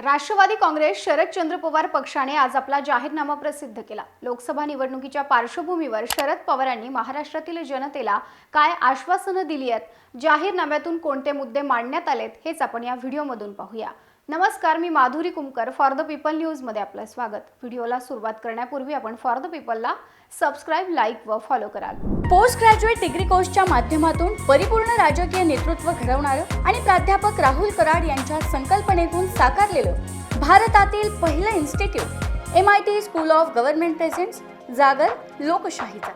राष्ट्रवादी काँग्रेस शरदचंद्र पवार पक्षाने आज आपला जाहीरनामा प्रसिद्ध केला। लोकसभा निवडणुकीच्या पार्श्वभूमीवर शरद पवारांनी महाराष्ट्रातील जनतेला काय आश्वासने दिली आहेत, जाहीरनाम्यातून कोणते मुद्दे मांडण्यात आलेत, हेच आपण या व्हिडिओमधून पाहूया। नमस्कार, मी Madhuri Kumkar, for the people news मध्ये आपलं स्वागत। व्हिडिओला सुरुवात करण्यापूर्वी आपण फॉर द पीपलला सबस्क्राइब, लाईक व फॉलो कराल। पोस्ट ग्रॅज्युएट डिग्री कोर्सच्या माध्यमातून परिपूर्ण राजकीय नेतृत्व घडवणारं आणि प्राध्यापक राहुल कराड यांच्या संकल्पनेतून साकारलेलं भारतातील पहिलं institute MIT school of government presents जागर लोकशाहीचा।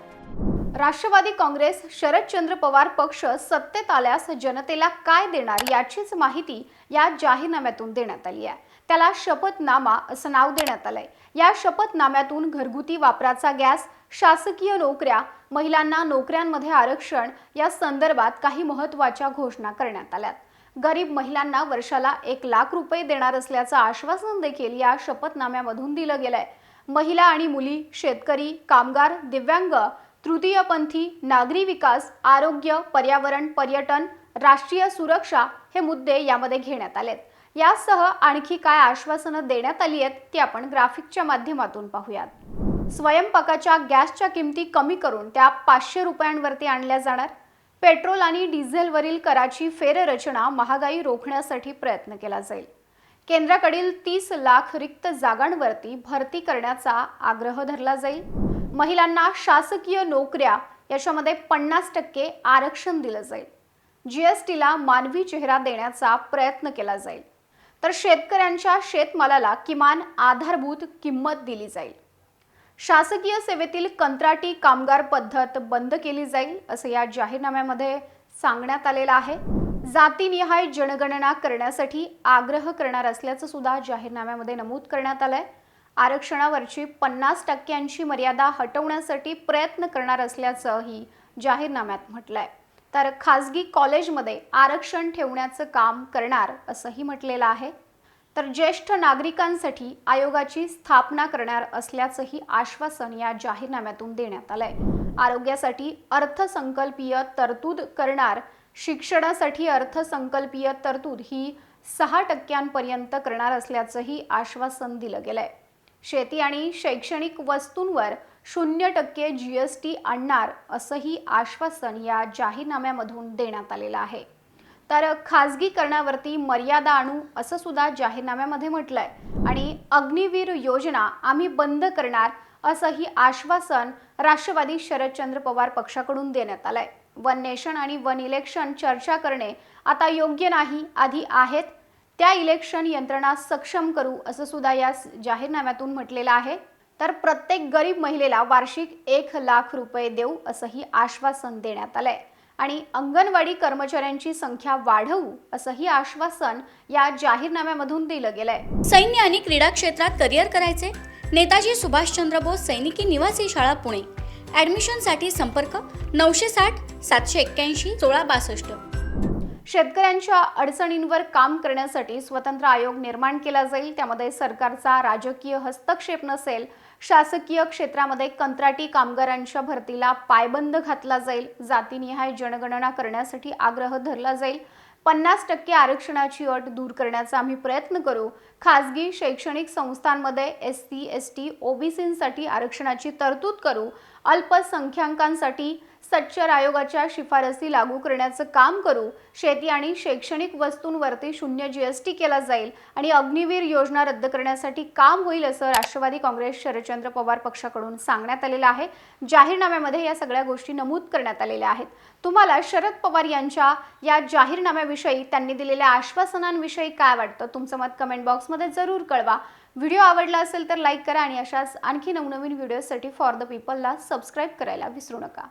राष्ट्रवादी काँग्रेस शरदचंद्र पवार पक्ष सत्तेत आल्यास जनतेला काय देणार याचीच माहिती या जाहीरनाम्यातून देण्यात आली आहे। त्याला शपथनामा असं नाव देण्यात आलंय। या शपथनाम्यातून घरगुती वापराचा गॅस, शासकीय नोकऱ्या, महिलांना नोकऱ्यांमध्ये आरक्षण या संदर्भात काही महत्त्वाच्या घोषणा करण्यात आल्यात। गरीब महिलांना वर्षाला 1 लाख रुपये देणार असल्याचं आश्वासन देखील या शपथनाम्यामधून दिलं गेलंय। महिला आणि मुली, शेतकरी, कामगार, दिव्यांग, तृतीयपंथी, नागरी विकास, आरोग्य, पर्यावरण, पर्यटन, राष्ट्रीय सुरक्षा हे मुद्दे यामध्ये घेण्यात आलेत। यासह आणखी काय आश्वासनं देण्यात आली आहेत ती आपण ग्राफिकच्या माध्यमातून पाहूयात। स्वयंपाकाच्या गॅसच्या किमती कमी करून त्या 500 रुपयांवरती आणल्या जाणार। पेट्रोल आणि डिझेलवरील कराची फेररचना महागाई रोखण्यासाठी प्रयत्न केला जाईल। केंद्राकडील 30 लाख रिक्त जागांवरती भरती करण्याचा आग्रह धरला जाईल। महिलांना शासकीय नोकऱ्या याच्यामध्ये 50% आरक्षण दिलं जाईल। GSTला मानवी चेहरा देण्याचा प्रयत्न केला जाईल। तर शेतकऱ्यांच्या शेतमालाला किमान आधारभूत किंमत दिली जाईल। शासकीय सेवेतील कंत्राटी कामगार पद्धत बंद केली जाईल असं या जाहीरनाम्यामध्ये सांगण्यात आलेलं आहे। जातीनिहाय जनगणना करण्यासाठी आग्रह करणार असल्याचं सुद्धा जाहीरनाम्यामध्ये नमूद करण्यात आलंय। आरक्षणावरची 50% मर्यादा हटवण्यासाठी प्रयत्न करणार असल्याचंही जाहीरनाम्यात म्हटलंय। तर खासगी कॉलेजमध्ये आरक्षण ठेवण्याचं काम करणार असंही म्हटलेलं आहे। तर ज्येष्ठ नागरिकांसाठी आयोगाची स्थापना करणार असल्याचंही आश्वासन या जाहीरनाम्यातून देण्यात आलंय। आरोग्यासाठी अर्थसंकल्पीय तरतूद करणार, शिक्षणासाठी अर्थसंकल्पीय तरतूद ही 6% करणार असल्याचंही आश्वासन दिलं गेलंय। शेती आणि शैक्षणिक वस्तूंवर 0% GST आणणार असंही आश्वासन या जाहीरनाम्यामधून देण्यात आलेलं आहे। तर खासगीकरणावरती मर्यादा आणू असं सुद्धा जाहीरनाम्यामध्ये म्हटलंय आणि अग्निवीर योजना आम्ही बंद करणार असंही आश्वासन राष्ट्रवादी शरदचंद्र पवार पक्षाकडून देण्यात आलंय। वन नेशन आणि वन इलेक्शन चर्चा करणे आता योग्य नाही, आधी आहेत त्या इलेक्शन यंत्रणा सक्षम करू असं सुद्धा या जाहीरनाम्यातून म्हटलेलं आहे। तर प्रत्येक गरीब महिलेला वार्षिक 1 लाख रुपये देऊ असंही आश्वासन देण्यात आलंय आणि अंगणवाडी कर्मचाऱ्यांची संख्या वाढवू असंही आश्वासन या जाहीरनाम्यामधून दिलं गेलंय। सैन्य आणि क्रीडा क्षेत्रात करिअर करायचे? नेताजी सुभाषचंद्र बोस सैनिकी निवासी शाळा पुणे। ॲडमिशनसाठी संपर्क 960 781 1662। शेतकऱ्यांच्या अडचणींवर काम करण्यासाठी स्वतंत्र आयोग निर्माण केला जाईल। त्यामध्ये सरकारचा राजकीय हस्तक्षेप नसेल। शासकीय क्षेत्रामध्ये कंत्राटी कामगारांच्या भरतीला पायबंद घातला जाईल। जातीनिहाय जनगणना करण्यासाठी आग्रह धरला जाईल। 50% आरक्षणाची अट दूर करण्याचा आम्ही प्रयत्न करू। खासगी शैक्षणिक संस्थांमध्ये SC, ST, OBCसाठी आरक्षणाची तरतूद करू। अल्पसंख्याकांसाठी सच्चर आयोगाच्या शिफारसी लागू करण्याचं काम करू। शेती आणि शैक्षणिक वस्तूंवरती 0 GST केला जाईल आणि अग्निवीर योजना रद्द करण्यासाठी काम होईल असं राष्ट्रवादी काँग्रेस शरदचंद्र पवार पक्षाकडून सांगण्यात आलेलं आहे। जाहीरनाम्यामध्ये या सगळ्या गोष्टी नमूद करण्यात आलेल्या आहेत। तुम्हाला शरद पवार यांच्या या जाहीरनाम्याविषयी, त्यांनी दिलेल्या आश्वासनांविषयी काय वाटतं? तुमचं मत कमेंट बॉक्समध्ये जरूर कळवा। व्हिडिओ आवडला असेल तर लाईक करा आणि अशाच आणखी नवनवीन व्हिडिओसाठी फॉर द पीपलला सबस्क्राइब करायला विसरू नका।